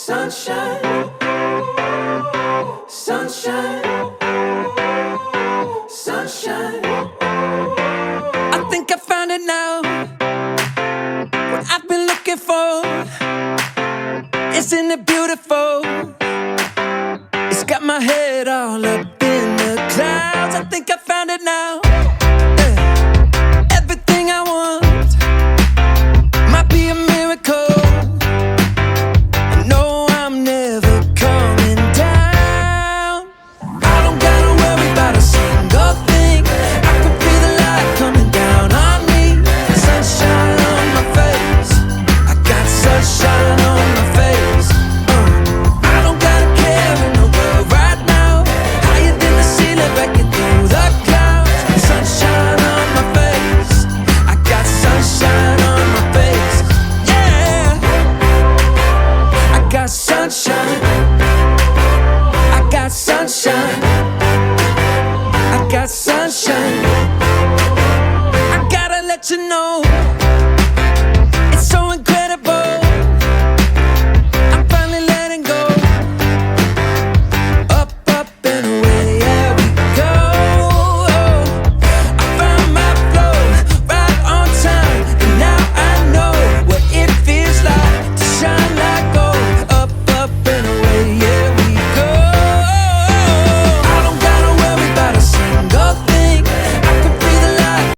Sunshine, sunshine, sunshine. I think I found it now. What I've been looking for. Isn't it beautiful? It's got my head all up in the clouds. I think I found it now. Everything I want might be a miracle. No, I'm never coming down. I don't gotta worry about a single thing. I can feel the light coming down on me. Sunshine on my face. I got sunshine on my face. I don't gotta care in the world right now. Higher than the ceiling, breaking through the clouds. Sunshine on my face. I got sunshine on my face. Yeah, I got sunshine. I got sunshine. I got sunshine. I gotta let you know